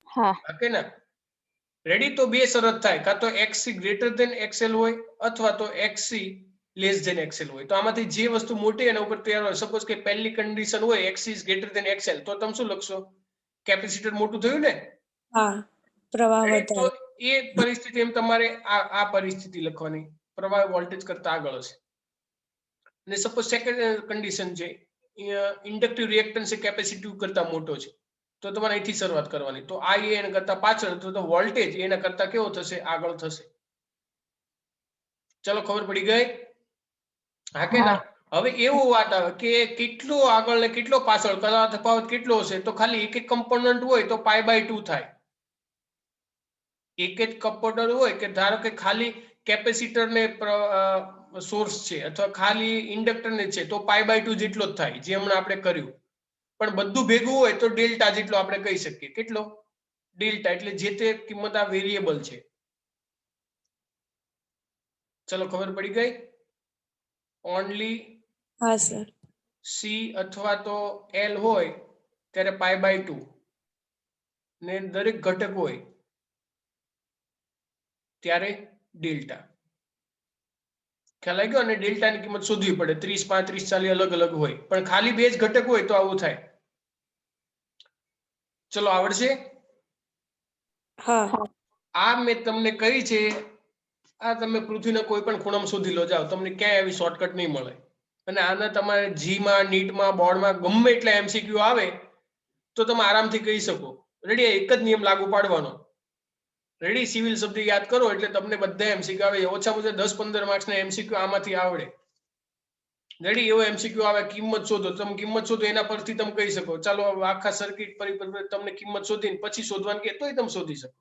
હા કે ના? રેડી? તો બે શરત થાય, કાં તો એક્સસી ગ્રેટર ધેન એક્સએલ હોય અથવા તો એક્સસી લેસ ધેન એક્સએલ હોય. તો આમાંથી જે વસ્તુ મોટી એના ઉપર તૈયાર હોય. સપોઝ કે પહેલી કન્ડિશન હોય XC is greater than XL, તો તમે શું લખશો? કેપેસિટર મોટું થયું ને? હા. પ્રવાહ તો વધારે. એ પરિસ્થિતિ એમ તમારે આ પરિસ્થિતિ લખવાની, પ્રવાહ વોલ્ટેજ કરતા આગળ હશે. અને સપોઝ સેકન્ડ કન્ડિશન છે, ઇન્ડક્ટિવ રિએક્ટન્સ એ કેપેસિટિવ કરતા મોટો છે. તો તમારે અહીંથી શરૂઆત કરવાની. તો I એના કરતા પાછળ, તો વોલ્ટેજ એના કરતા કેવો થશે? આગળ થશે. ચલો ખબર પડી ગઈ? હા કે ના? હવે એવું વાત આવે કે કેટલો આગળ ને કેટલો પાછળ, કદાચ તફાવત કેટલો હશે? તો ખાલી એક એક કમ્પોનન્ટ હોય તો π/2 થાય. એક જ કમ્પોનન્ટ હોય કે ધારો કે ખાલી કેપેસિટર ને સોર્સ છે અથવા ખાલી ઇન્ડક્ટર ને છે તો π/2 જેટલો જ થાય, જે હમણાં આપણે કર્યું. પણ બધું ભેગું હોય તો ડેલ્ટા જેટલો આપણે કહી શકીએ. કેટલો? ડેલ્ટા. એટલે જે તે કિંમત આ વેરિયેબલ છે. ચલો ખબર પડી ગઈ? ઓનલી હા સર. સી અથવા તો એલ હોય ત્યારે π/2 ને દરેક ઘટક હોય ત્યારે ડેલ્ટા. ખ્યાલ આવી ગયો? અને ડેલ્ટાની કિંમત શોધવી પડે. 30, 35, 40 અલગ અલગ હોય, પણ ખાલી બે જ ઘટક હોય તો આવું થાય. ચલો આવડશે? હા. આ મેં તમને કહી છે, આ તમે પૃથ્વીના કોઈ પણ ખૂણામાં શોધી લો, જાઓ, તમને ક્યાંય આવી શોર્ટકટ નહીં મળે. અને આના તમારે જીમાં, નીટમાં, બોર્ડમાં ગમે એટલા MCQ આવે તો તમે આરામથી કહી શકો. રેડી? એક જ નિયમ લાગુ પાડવાનો. રેડી? સિવિલ શબ્દ યાદ કરો એટલે તમને બધા MCQ આવે. ઓછામાં ઓછા 10-15 માર્ક્સના MCQ આમાંથી આવડે. રેડી? એવો MCQ આવે, કિંમત શોધો. તમે કિંમત શોધો એના પરથી તમે કહી શકો. ચાલો આખા સર્કિટ પરિપથ તમને કિંમત શોધીને પછી શોધવાનું કે તોય તમે શોધી શકો.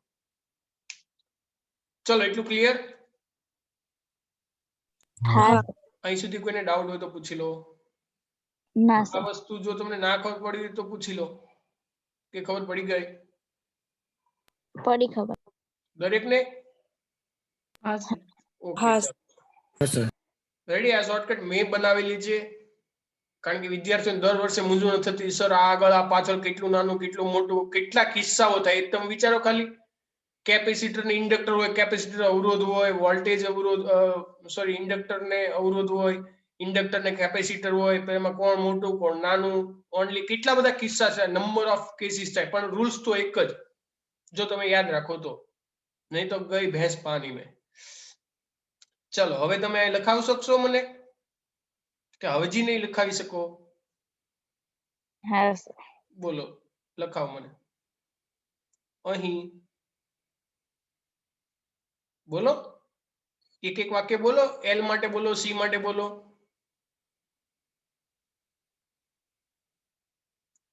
ચલો એટલું ક્લિયર? હા અહીં સુધી કોઈને ડાઉટ હોય તો પૂછી લો. ના આ સર. વસ્તુ જો તમને ના ખબર પડી હોય તો પૂછી લો કે ખબર પડી ગઈ પડી ખબર. દરેકને? हाँ सर. ઓકે હા ચાલો. રેડી? આ શોર્ટકટ મેં બનાવેલી છે, કારણ કે વિદ્યાર્થીઓને દર વર્ષે મૂંઝવણ થતી, સર આ આગળ આ પાછળ કેટલું નાનું કેટલું મોટું, કેટલા કિસ્સાઓ થાય. તમે વિચારો ખાલી, કેપેસિટર ને ઇન્ડક્ટર હોય, કેપેસિટર અવરોધ હોય, વોલ્ટેજ અવરોધ સોરી ઇન્ડક્ટર ને અવરોધ હોય, ઇન્ડક્ટર ને કેપેસિટર હોય, તો એમાં કોણ મોટું કોણ નાનું, ઓનલી કેટલા બધા કિસ્સા છે, નંબર ઓફ કેસીસ થાય. પણ રૂલ્સ તો એક જ, જો તમે યાદ રાખો તો. નહીં તો ગઈ ભેંસ પાણી મેં. ચલો હવે તમે લખાવી શકશો મને કે હવેજી નહીં લખાવી શકો? હા સર. બોલો, લખાવો મને. અહીં બોલો, એક એક વાક્ય બોલો. એલ માટે બોલો, સી માટે બોલો.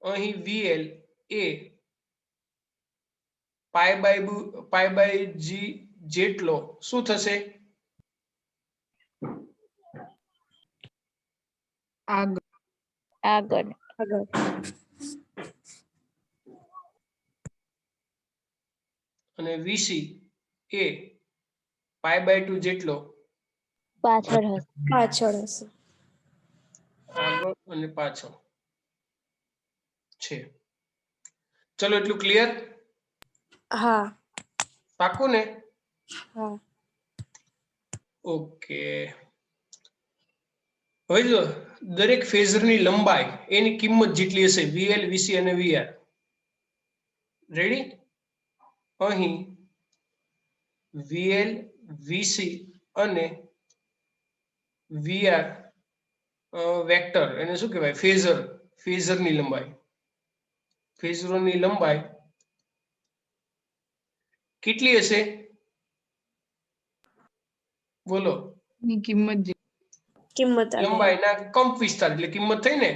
અહીં VL એ π/g જેટલો શું થશે? आग. આગળ. આગળ. અને VC એ π/2 જેટલો પાછળ હશે. પાછળ હશે. આગળ અને પાછળ છે. ચલો એટલું ક્લિયર? હા. પાક્કું ને? હા. ઓકે. હવે જો દરેક ફેઝરની લંબાઈ એની કિંમત જેટલી હશે, VL, VC અને VR. રેડી? અહીં VL, VC અને VR વેક્ટર, એને શું કહેવાય? ફેઝર. ફેઝરની લંબાઈ, ફેઝરોની લંબાઈ કેટલી હશે? બોલો. ની કિંમત જે. કિંમત લંબાઈના કંપ વિસ્તાર, એટલે કિંમત થઈ ને,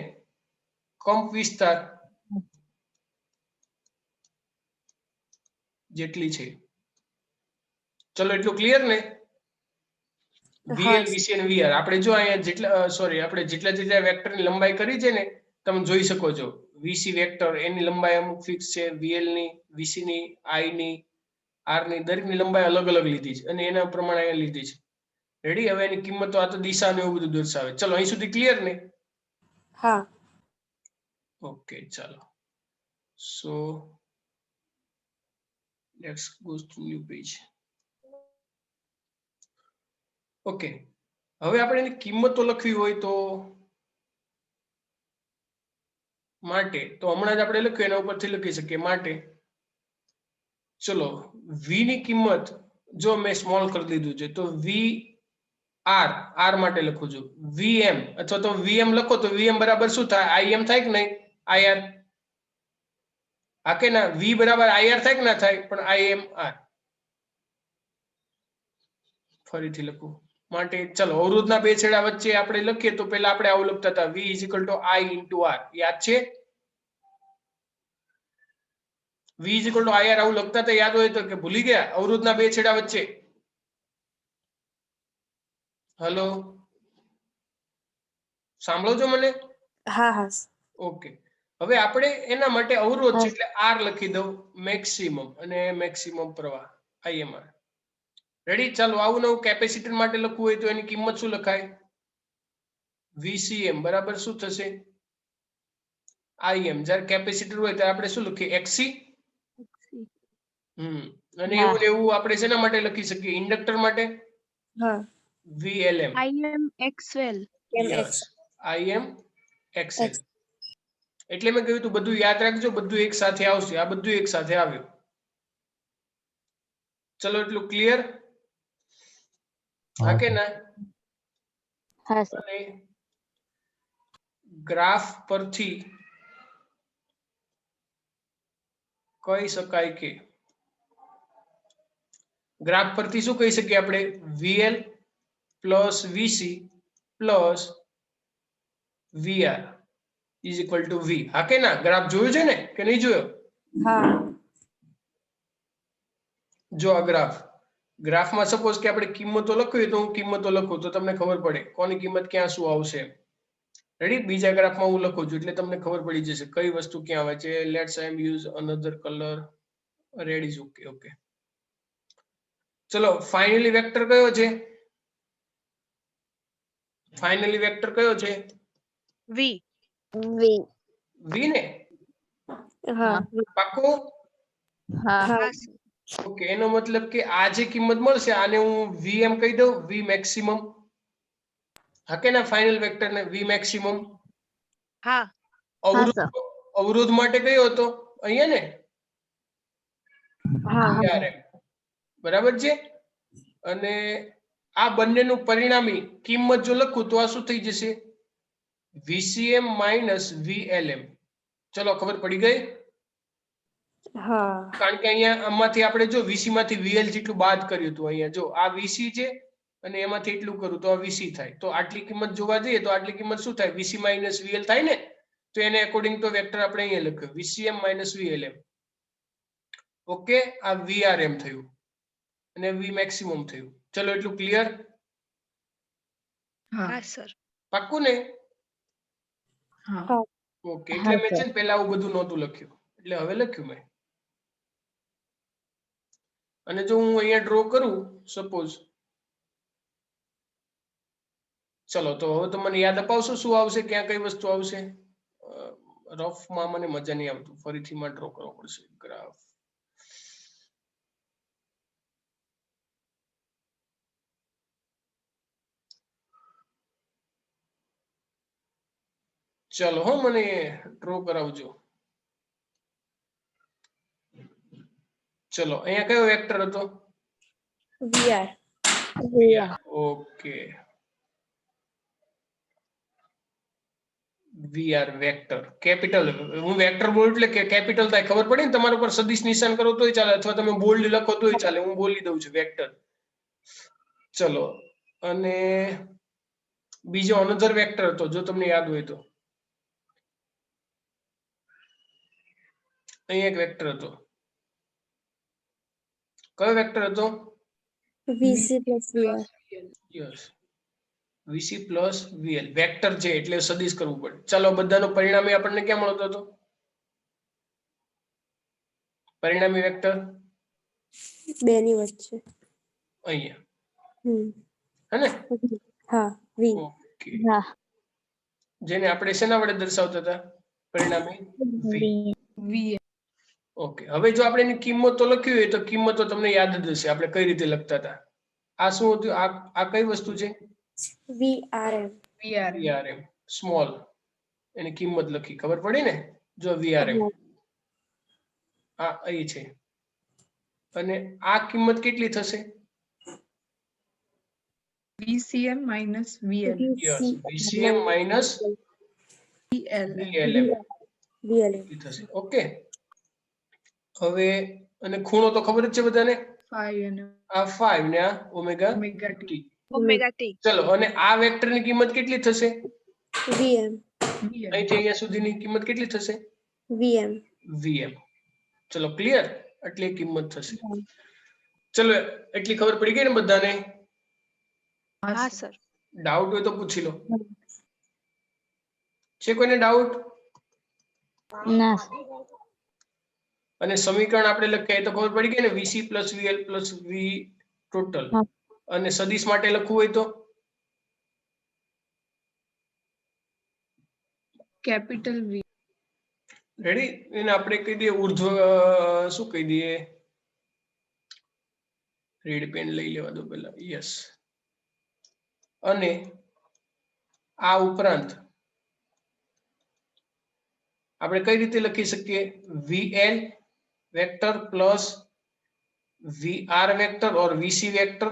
કંપ વિસ્તાર જેટલી છે. ચલો એટલું ક્લિયર ને? VL, VC અને VR આપણે જો અહીંયા જેટલા આપણે જેટલા વેક્ટરની લંબાઈ કરી છે ને, તમે જોઈ શકો છો. VC વેક્ટર એની લંબાઈ અમુક ફિક્સ છે, VL ની, VC ની, I ની, R ની, દરેકની લંબાઈ અલગ અલગ લીધી છે અને એના પ્રમાણે અહીંયા લીધી છે. રેડી? હવે એની કિંમત તો આ તો દિશા ને એવું બધું દર્શાવે. ચલો અહીં સુધી ક્લિયર ને? હા. ઓકે ચાલો. So let's go to new page. Okay. હવે આપણે એની કિંમતો લખવી હોય તો માટે, તો હમણાં જ આપણે લખ્યું એના ઉપરથી લખી શકીએ. માટે ચલો V ની કિંમત જો મેં સ્મોલ કરી દીધું છે તો VR, R માટે લખું છું. VM અથવા તો VM લખો તો VM બરાબર શું થાય? IM થાય કે નહીં? IR. હા કે ના? વી બરાબર IR થાય કે ના થાય? પણ IMR ફરીથી લખું માટે ચલો અવરોધના બે છેડા વચ્ચે આપણે લખીએ તો પહેલા આપણે આવું લખતા હતા V = I × R. યાદ છે? V = IR આવું લખતા હતા, યાદ હોય તો કે ભૂલી ગયા? અવરોધના બે છેડા વચ્ચે. હલો, સાંભળો છો મને? હા હા ઓકે. હવે આપણે એના માટે અવરોધ છે હા. એટલે R લખી દઉં, મેક્સિમમ અને મેક્સિમમ પ્રવાહ IMR. રેડી? ચાલો આવું નવું કેપેસિટર માટે લખવું હોય તો એની કિંમત શું લખાય? VCM બરાબર શું થશે? IM. જ્યારે કેપેસિટર હોય ત્યારે આપણે શું લખીએ? XC. અને હા. એવું ને એવું આપણે શેના માટે લખી શકીએ? ઇન્ડક્ટર માટે હા VLM. XL. Yes, IM XL. X. એટલે મેં કહ્યું તું બધું યાદ રાખજો, બધું એક સાથે આવશે. આ બધું એક સાથે આવ્યું. ચલો એટલું ક્લિયર? હા કે ના? હા સર. અને ગ્રાફ પરથી કહી શકાય કે ગ્રાફ પરથી શું કહી શકીએ આપણે? VL plus VC plus VR = V. હા કે ના? ગ્રાફ જોયું છે ને કે નહીં જોયો? હા જો આ ગ્રાફમાં સપોઝ કે આપણે કિંમતો લખવી તો હું કિંમતો લખું તો તમને ખબર પડે કોની કિંમત ક્યાં શું આવશે. રેડી? બીજા ગ્રાફમાં હું લખું છું એટલે તમને ખબર પડી જશે કઈ વસ્તુ ક્યાં આવે છે. Let's I am use another colour. Red is okay. Okay, ચલો ફાઇનલી વેક્ટર કયો છે? ફાઇનલી વેક્ટર કયો છે? V. વી. V ને? હા પાક્કું? હા. હા ઓકે, એનો મતલબ કે આ જે કિંમત મળશે આને હું V એમ કહી દઉં, V મેક્સિમમ. હા કે ના? ફાઇનલ વેક્ટર ને V મેક્સિમમ. હા. અવરોધ અવરોધ માટે કયો હતો? અહીંયા ને? હા VRM. બરાબર છે? અને આ બંનેનું પરિણામી કિંમત જો લખું તો આ શું થઈ જશે? VCM - VLM. ચલો ખબર પડી ગઈ? હા કારણ કે અહીંયા આમાંથી આપણે જો VC માંથી VL જેટલું બાદ કર્યું હતું. અહીંયા જો આ VC છે અને એમાંથી એટલું કરું તો આ VC થાય. તો આટલી કિંમત જોવા જઈએ તો આટલી કિંમત શું થાય? VC - VL થાય ને? તો એને અકોર્ડિંગ તો વેક્ટર આપણે અહીંયા લખ્યું VCM - VLM. ઓકે, આ VRM થયું અને V મેક્સિમમ થયું. ચલો એટલું ક્લિયર? હા સર. પાક્કું ને? હા. ઓકે, એટલે મેં છે ને પહેલા આવું બધું નહોતું લખ્યું એટલે હવે લખ્યું મેં. અને જો હું અહીંયા ડ્રો કરું સપોઝ, ચલો તો હવે તો મને યાદ અપાવશો શું આવશે, ક્યાં કઈ વસ્તુ આવશે? રફમાં મને મજા નહીં આવતું, ફરીથી માં ડ્રો કરવો પડશે ગ્રાફ. ચલો હો, મને ડ્રો કરાવજો. ચલો અહીંયા કયો વેક્ટર હતો? VR. Okay, VR vector capital. હું વેક્ટર બોલું એટલે કે કેપિટલ થાય ખબર પડી ને? તમારા પર સદિશ નિશાન કરો તોય ચાલે અથવા તમે બોલ્ડ લખો તોય ચાલે. હું બોલી દઉં છું વેક્ટર. ચલો, અને બીજો અનધર વેક્ટર હતો જો તમને યાદ હોય તો. અહીંયા એક વેક્ટર હતો. કયો વેક્ટર હતો? VC + VR. Yes, VC + VL. Vector છે એટલે સદિશ કરવું પડે. ચાલો બધાનો પરિણામી આપણને ક્યાં મળતો હતો? પરિણામી વેક્ટર બેની વચ્ચે. અહીંયા હમ હે ને? હા V. ઓકે, હા. જેને આપણે શેના વડે દર્શાવતા હતા? પરિણામી V. V. ઓકે, હવે જો આપણે એની કિંમતો લખી હોય તો કિંમતો તમને યાદ જ હશે આપણે કઈ રીતે લખતા હતા. આ શું હતું? આ કઈ વસ્તુ છે? VRM. VRM small. એની કિંમત લખી, ખબર પડી ને? જો VRM આ અહીં છે અને આ કિંમત કેટલી થશે? VCM - VL. Yes, VCM - VLM. VLM થશે. ઓકે, હવે અને ખૂણો તો ખબર જ છે બધાને, phi અને આ 5 ને આ omega omega t. T. omega t ચલો અને આ વેક્ટર ની કિંમત કેટલી થશે? VM Vn. અહીંથી અહીંયા સુધીની કિંમત કેટલી થશે? VM vm. ચલો ક્લિયર, આટલી કિંમત થશે. ચલો એટલી ખબર પડી ગઈ ને બધાને? હા સર. ડાઉટ હોય તો પૂછી લો. છે કોઈને ડાઉટ? ના અને સમીકરણ આપણે લખીએ તો ખબર પડી ગઈ ને, vc plus vl plus v total. હા. અને સદિશ માટે લખવું હોય તો Capital V. રેડી, એને આપણે કહી દઈએ ઉર્ધ્વ, શું કહી દઈએ? રેડ પેન લઈ લેવા દો પેલા. યસ. અને આ ઉપરાંત આપણે કઈ રીતે લખી શકીએ? vl vector plus vr vector or vc vector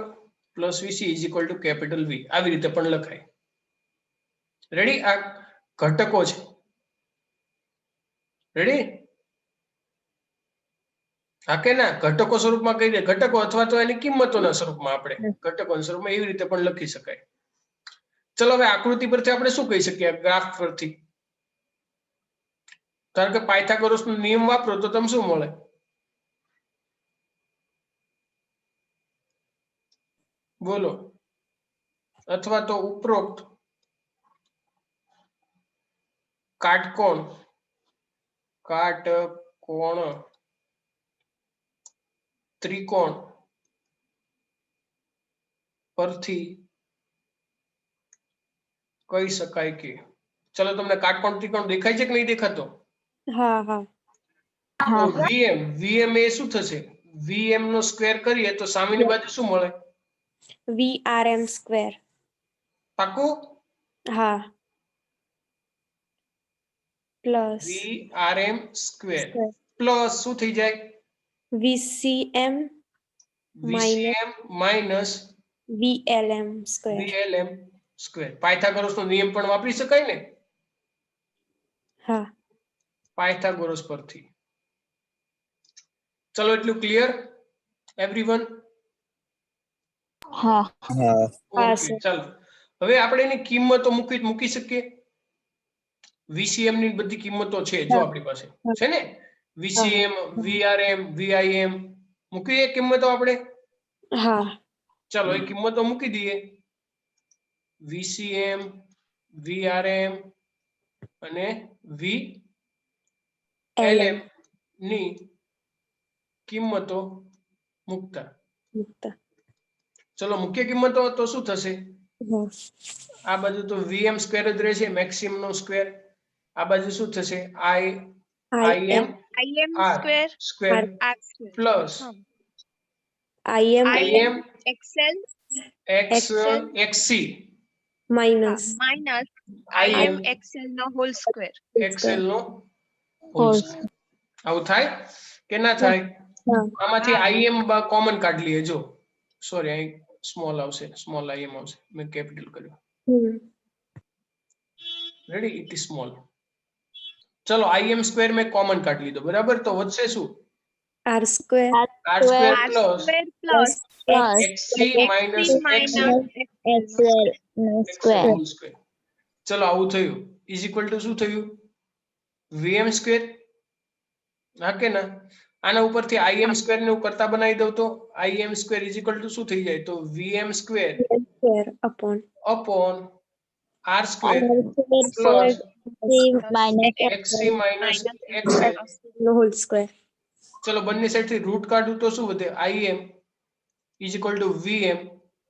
plus vc is equal two capital V. આવી રીતે પણ લખાય. રેડી, આ ઘટકો છે. રેડી? હા કે ના? ઘટકો સ્વરૂપમાં કહી દે, ઘટકો અથવા તો એની કિંમતોના સ્વરૂપમાં આપણે ઘટકોના સ્વરૂપમાં એવી રીતે પણ લખી શકાય. ચલો હવે આકૃતિ પરથી આપણે શું કહી શકીએ? ગ્રાફ પરથી ધારો કે પાયથાગોરસનો નિયમ વાપરો તો તમને શું મળે? બોલો. અથવા તો ઉપરોક્ત કાટકોણ ત્રિકોણ પરથી કહી શકાય કે, ચલો તમને કાટકોણ ત્રિકોણ દેખાય છે કે નહીં દેખાતો? હા હા તો vm એ શું થશે? vm નો સ્ક્વેર કરીએ તો સામેની બાજુ શું મળે? VRM square. પાકું? હા પ્લસ vrm સ્ક્વેર પ્લસ શું થઈ જાય? VCM vcm minus VLM square. vlm square. પાયથાગોરસનો નિયમ પણ વાપરી શકાય ને હા પાયથાગોરસ પરથી. ચલો એટલું ક્લિયર એવરીવન? હા હા ઓકે સર. ચાલો હવે આપણે એની કિંમતો મૂકી શકીએ. VCM ની બધી કિંમતો છે જો આપણી પાસે છે ને, VCM VRM VIM મૂકીએ કિંમતો આપણે. હા ચલો એ કિંમતો મૂકી દઈએ. VCM VRM અને VLM ની કિંમતો મૂકતા. ચલો મુખ્ય કિંમતો તો શું થશે? આ બાજુ તો vm સ્ક્વેર જ રહેશે, મેક્સિમમ નો સ્ક્વેર. આ બાજુ શું થશે? im square plus im xc minus im xl નો હોલ સ્ક્વેર. આવું થાય કે ના થાય? આમાંથી im કોમન કાઢી લઈએ. જો સોરી, અહીં સ્મોલ આવશે, સ્મોલ im આવશે, મેં કેપિટલ કર્યું. Ready, it is small. ચલો im સ્ક્વેર મેં કોમન કાઢી લીધો, બરાબર? તો વધશે શું? R square r square plus xc minus xl square whole square. ચલો આવું થયું ઇઝ ઇક્વલ ટુ શું થયું? vm square. હા કે ના? આના ઉપરથી im સ્ક્વેર ને હું કરતા બનાવી દઉં તો im square is equal two શું થઈ જાય? તો vm square upon r square plus minus xc minus xl. નો હોલ સ્ક્વેર. ચલો બંને સાઈડ થી રૂટ કાઢું તો શું વધે? im is equal two vm.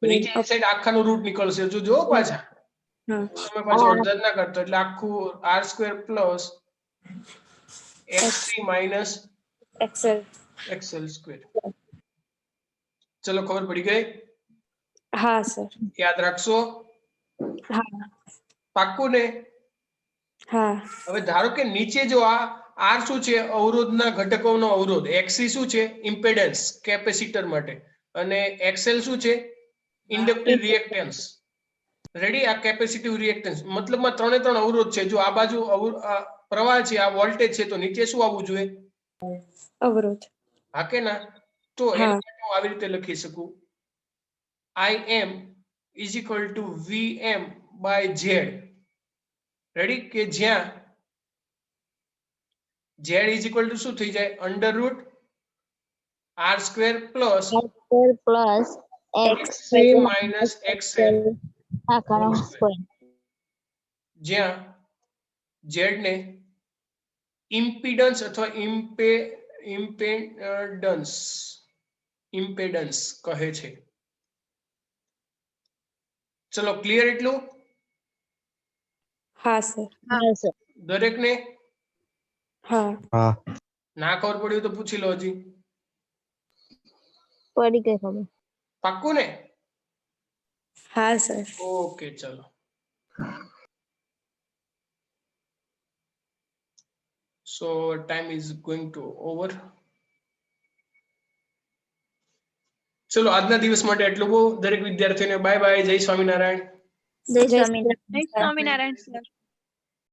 નીચેની સાઈડ આખાનું રૂટ નીકળશે. જો પાછા તમે પાછું અડધા ના કરતો, એટલે આખું r square plus xc minus xl square. ચલો ખબર પડી ગઈ? હા સર. યાદ રાખશો? હા પાક્કું ને? હા હવે ધારો કે નીચે જો આ r શું છે? અવરોધના ઘટકોનો અવરોધ. xc શું છે? ઇમ્પેડન્સ કેપેસિટર માટે. અને xl શું છે? Inductive reactance. રેડી, આ કેપેસિટિવ રિએક્ટન્સ મતલબમાં ત્રણે ત્રણ અવરોધ છે. જો આ બાજુ પ્રવાહ છે, આ વોલ્ટેજ છે, તો નીચે શું આવવું જોઈએ? અવરોધ. હા કે ના? તો હા. એના માટે હું આવી રીતે લખી શકું IM is equal to VM by Z. Ready? કે જ્યાં Z is equal to શું થઈ જાય? Under route R square plus x² plus XA minus XL આખાનો whole square. Square. જ્યાં Z ને ઇમ્પિડન્સ અથવા ઇમ્પેડન્સ કહે છે. ચલો ક્લિયર એટલું? હા સર. હા સર. દરેકને હા. ના ખબર પડી તો પૂછી લો હજી. પડી ગઈ ખબર. પાક્કું ને? હા સર. ઓકે ચલો. So time is going to over. ચલો આજના દિવસ માટે એટલું બહુ. દરેક વિદ્યાર્થીઓને બાય બાય. જય સ્વામિનારાયણ. જય સ્વામિનારાયણ. Thanks, Swaminarayan, sir.